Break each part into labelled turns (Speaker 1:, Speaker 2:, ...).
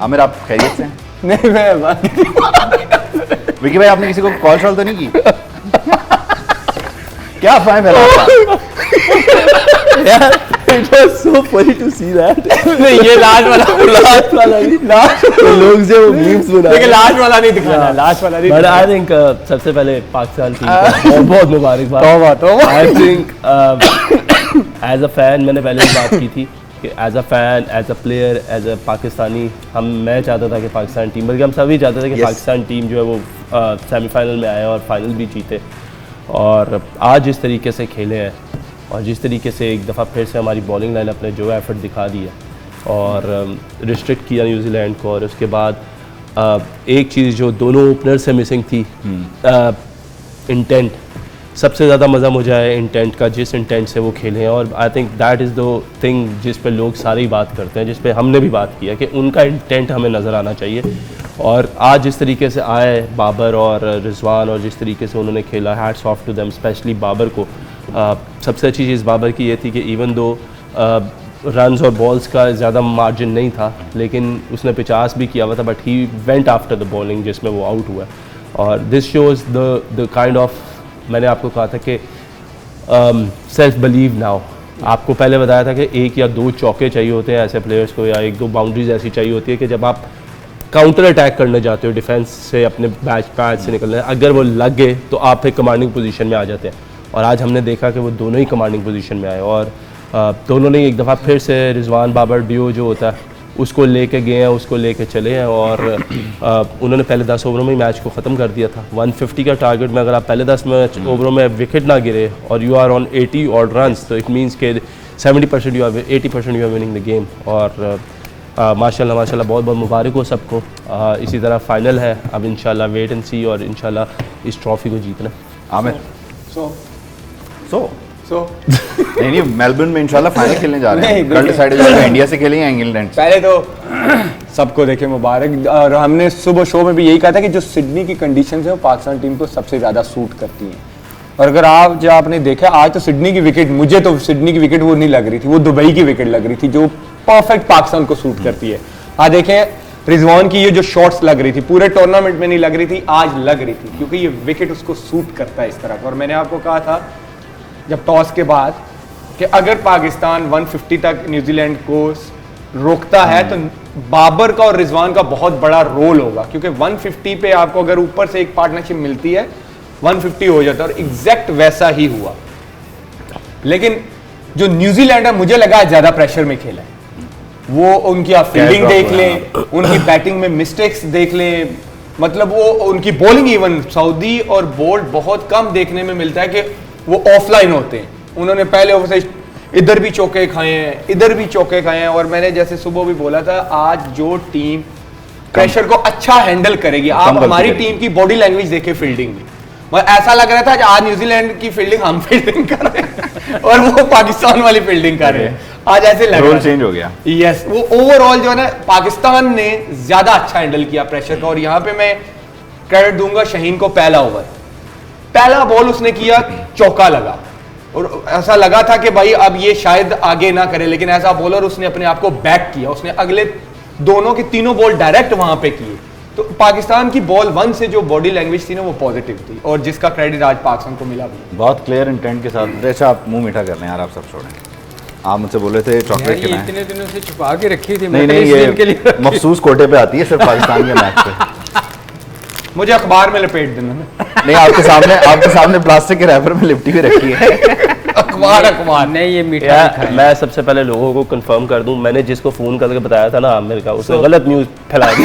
Speaker 1: आमिर आप खैरियत से हैं?
Speaker 2: नहीं मैं
Speaker 1: विकी भाई आपने किसी को कॉल शॉल तो नहीं की? क्या अफवाह मेरा?
Speaker 3: It was so funny to see that.
Speaker 2: नहीं ये लास्ट वाला
Speaker 3: नहीं, तो लोग जो memes बना
Speaker 2: लेकिन लास्ट वाला नहीं दिखाना, लास्ट वाला नहीं
Speaker 3: But
Speaker 2: दिखाना।
Speaker 3: I think सबसे पहले पाकिस्तान टीम को बहुत बहुत मुबारकबाद।
Speaker 2: तौबा।
Speaker 3: I think as a fan मैंने पहले भी बात की थी कि as a fan, as a player, as a Pakistani मैं चाहता था कि पाकिस्तान टीम, बल्कि हम सभी चाहते थे कि पाकिस्तान टीम जो है वो सेमीफाइनल में आए और फाइनल भी जीते। और आज जिस तरीके से खेले हैं और जिस तरीके से एक दफ़ा फिर से हमारी बॉलिंग लाइनअप ने जो एफर्ट दिखा दिया और रिस्ट्रिक्ट किया न्यूजीलैंड को, और उसके बाद एक चीज़ जो दोनों ओपनर से मिसिंग थी, इंटेंट। सबसे ज़्यादा मज़ा मुझे आया इंटेंट का, जिस इंटेंट से वो खेले हैं। और I think that is the thing जिस पे लोग सारे ही बात करते हैं, जिस पे हमने भी बात किया कि उनका इंटेंट हमें नज़र आना चाहिए। और आज जिस तरीके से आए बाबर और रिजवान और जिस तरीके से उन्होंने खेला, hats off to them, specially Babar को। सबसे अच्छी चीज़ बाबर की ये थी कि इवन दो रन्स और बॉल्स का ज़्यादा मार्जिन नहीं था, लेकिन उसने 50 भी किया हुआ था, but he went after the bowling जिसमें वो आउट हुआ। और this shows the kind of, मैंने आपको कहा था कि सेल्फ बिलीव नाउ। आपको पहले बताया था कि 1 या 2 चौके चाहिए होते हैं ऐसे प्लेयर्स को, या 1-2 बाउंड्रीज ऐसी चाहिए होती है कि जब आप काउंटर अटैक करने जाते हो, डिफेंस से अपने पैच से निकलने, अगर वो लग गए तो आप एक कमांडिंग पोजीशन में आ जाते हैं। और आज हमने देखा कि वो दोनों ही कमांडिंग पोजीशन में आए और दोनों ने एक दफ़ा फिर से रिजवान बाबर डियो जो होता है उसको लेके गए हैं, उसको लेके चले हैं। और उन्होंने पहले 10 ओवरों में ही मैच को ख़त्म कर दिया था। 150 का टारगेट में अगर आप पहले 10 ओवरों में विकेट ना गिरे और you are on 80 odd runs, तो इट मीन्स के 70% you are 80% you are winning the game. और माशाल्लाह माशाल्लाह बहुत बहुत मुबारक हो सबको। इसी तरह फाइनल है, अब इंशाल्लाह वेट एंड सी और इंशाल्लाह इस ट्रॉफी को जीतना।
Speaker 1: आमिर
Speaker 2: सो
Speaker 1: नहीं मेलबर्न में इंशाल्लाह फाइनल खेलने जा रहे हैं। कल डिसाइड हो जाएगा इंडिया से खेलेंगे इंग्लैंड से।
Speaker 2: पहले तो सबको देखे मुबारक। और हमने सुबह शो में भी यही कहा था कि जो सिडनी की कंडीशन है वो पाकिस्तान टीम को सबसे ज़्यादा सूट करती हैं। और अगर आपने देखा आज तो सिडनी की विकेट, मुझे तो सिडनी की विकेट वो नहीं लग रही थी, वो दुबई की विकेट लग रही थी जो परफेक्ट पाकिस्तान को सूट करती है। आज देखें रिजवान की ये जो शॉट्स लग रही थी पूरे टूर्नामेंट में नहीं लग रही थी, आज लग रही थी, क्योंकि ये विकेट उसको सूट करता है इस तरह। और मैंने आपको कहा था जब टॉस के बाद कि अगर पाकिस्तान 150 तक न्यूजीलैंड को रोकता है तो बाबर का और रिजवान का बहुत बड़ा रोल होगा, क्योंकि 150 पे आपको अगर ऊपर से एक पार्टनरशिप मिलती है 150 हो जाता है। और एग्जैक्ट वैसा ही हुआ। लेकिन जो न्यूजीलैंड है मुझे लगा ज्यादा प्रेशर में खेला है। वो उनकी आप फील्डिंग देख लें, उनकी बैटिंग में मिस्टेक्स देख लें, मतलब वो उनकी बॉलिंग, इवन सऊदी और बोल्ट बहुत कम देखने में मिलता है कि वो ऑफलाइन होते हैं। उन्होंने पहले ओवर से इधर भी चौके खाए हैं, इधर भी चौके खाए हैं। और मैंने जैसे सुबह भी बोला था, आज जो टीम प्रेशर को अच्छा हैंडल करेगी, आप हमारी टीम की बॉडी लैंग्वेज देखे फील्डिंग में, ऐसा लग रहा था आज न्यूजीलैंड की फील्डिंग हम फील्डिंग कर रहे हैं और वो पाकिस्तान वाली फील्डिंग कर रहे हैं। आज ऐसे लग
Speaker 1: रोल चेंज हो गया।
Speaker 2: यस, वो ओवरऑल जो है ना पाकिस्तान ने ज्यादा अच्छा हैंडल किया प्रेशर का। और यहाँ पे मैं क्रेडिट दूंगा शहीन को। पहला ओवर, पहला बॉल उसने किया, चौका लगा और ऐसा लगा था कि भाई अब ये शायद आगे ना करे, लेकिन ऐसा बॉलर उसने अपने आप को बैक किया। उसने अगले दोनों के तीनों बॉल डायरेक्ट वहां पे किए। तो पाकिस्तान की बॉल 1 से जो बॉडी लैंग्वेज थी ना वो पॉजिटिव थी, और जिसका क्रेडिट आज पाकिस्तान को मिला भी।
Speaker 1: बहुत क्लियर इंटेंट के साथ। अच्छा आप मुंह मीठा कर रहे हैं यार, आप सब छोड़ें। आप मुझसे बोले थे चॉकलेट खिलाएं।
Speaker 4: इतने दिनों से छुपा के रखी थी।
Speaker 1: नहीं ये मखसूस कोटे पे आती है सिर्फ पाकिस्तान के मैच पे।
Speaker 2: मुझे अखबार में लपेट देना ना।
Speaker 1: नहीं आपके सामने प्लास्टिक के रैपर में लिपटी हुई रखी है।
Speaker 2: अखबार
Speaker 4: नहीं, ये मीठा
Speaker 3: मैं सबसे पहले लोगों को कंफर्म कर दूं, मैंने जिसको फोन करके बताया था ना आमिर का, उसने गलत न्यूज फैला दी।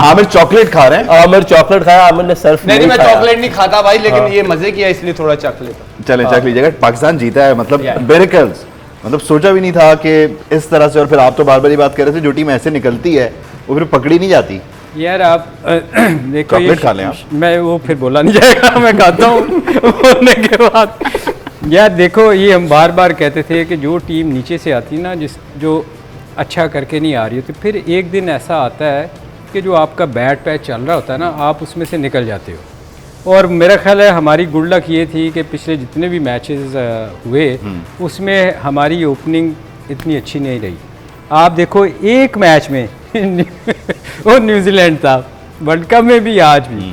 Speaker 1: आमिर चॉकलेट खा रहे हैं।
Speaker 3: आमिर चॉकलेट खाया, आमिर ने सर्फ
Speaker 2: नहीं मैं चॉकलेट नहीं खाता भाई, लेकिन ये मजे किया इसलिए थोड़ा चख लेता।
Speaker 1: चलें चख लीजिएगा। पाकिस्तान जीता है, मतलब मिरेकल्स, मतलब सोचा भी नहीं था कि इस तरह से। और फिर आप तो बार बार ही बात कर रहे थे, जो टीम ऐसे निकलती है वो फिर पकड़ी नहीं जाती।
Speaker 4: यार आप देखो,
Speaker 1: चॉकलेट खा लें आप।
Speaker 4: मैं वो फिर बोला नहीं जाएगा, मैं खाता हूँ बोलने के बाद। यार देखो, ये हम बार बार कहते थे कि जो टीम नीचे से आती है ना, जो अच्छा करके नहीं आ रही होती, फिर एक दिन ऐसा आता है कि जो आपका बैट पैच चल रहा होता है ना, आप उसमें से निकल जाते हो। और मेरा ख्याल है हमारी गुड लक ये थी कि पिछले जितने भी मैचेस हुए उसमें हमारी ओपनिंग इतनी अच्छी नहीं रही। आप देखो एक मैच में वो न्यूजीलैंड था वर्ल्ड कप में भी आज भी,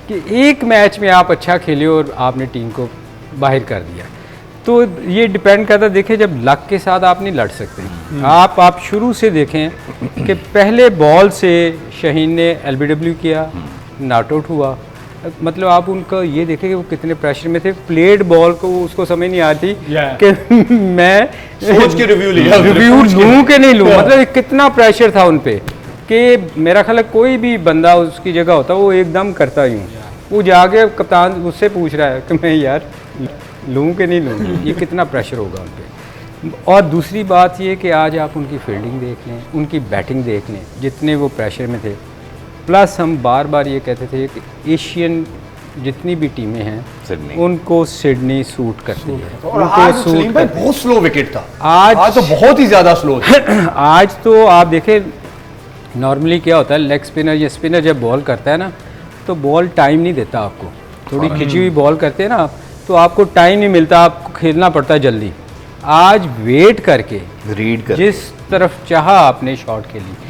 Speaker 4: कि एक मैच में आप अच्छा खेले और आपने टीम को बाहर कर दिया। तो ये डिपेंड करता है, देखिए जब लक के साथ आप नहीं लड़ सकते। आप शुरू से देखें कि पहले बॉल से शाहीन ने एलबीडब्ल्यू किया, नॉट आउट हुआ। मतलब आप उनका ये देखें कि वो कितने प्रेशर में थे, प्लेड बॉल को उसको समझ नहीं आती कि मैं
Speaker 2: सोच के रिव्यू
Speaker 4: लूँ कि नहीं लूँ। मतलब कितना प्रेशर था उन पे कि मेरा ख्याल है कोई भी बंदा उसकी जगह होता वो एकदम करता यूँ, वो जाके कप्तान उससे पूछ रहा है कि मैं यार लूँ कि नहीं लूँ, ये कितना प्रेशर होगा उन पे। और दूसरी बात ये कि आज आप उनकी फील्डिंग देख लें, उनकी बैटिंग देख लें, जितने वो प्रेशर में थे। प्लस हम बार बार ये कहते थे कि एशियन जितनी भी टीमें हैं उनको सिडनी सूट करती है,
Speaker 2: और
Speaker 4: उनको
Speaker 2: आज
Speaker 4: सूट
Speaker 2: सलीम भाई
Speaker 4: करती है।
Speaker 2: बहुत स्लो विकेट था
Speaker 4: आज
Speaker 2: तो बहुत ही ज्यादा स्लो था।
Speaker 4: आज तो आप देखें नॉर्मली क्या होता है, लेग स्पिनर या स्पिनर जब बॉल करता है ना तो बॉल टाइम नहीं देता आपको, थोड़ी खिंची हुई बॉल करते हैं ना आप तो आपको टाइम नहीं मिलता, आपको खेलना पड़ता है जल्दी। आज वेट करके
Speaker 1: रीड कर
Speaker 4: जिस तरफ चाहा आपने शॉट खेली।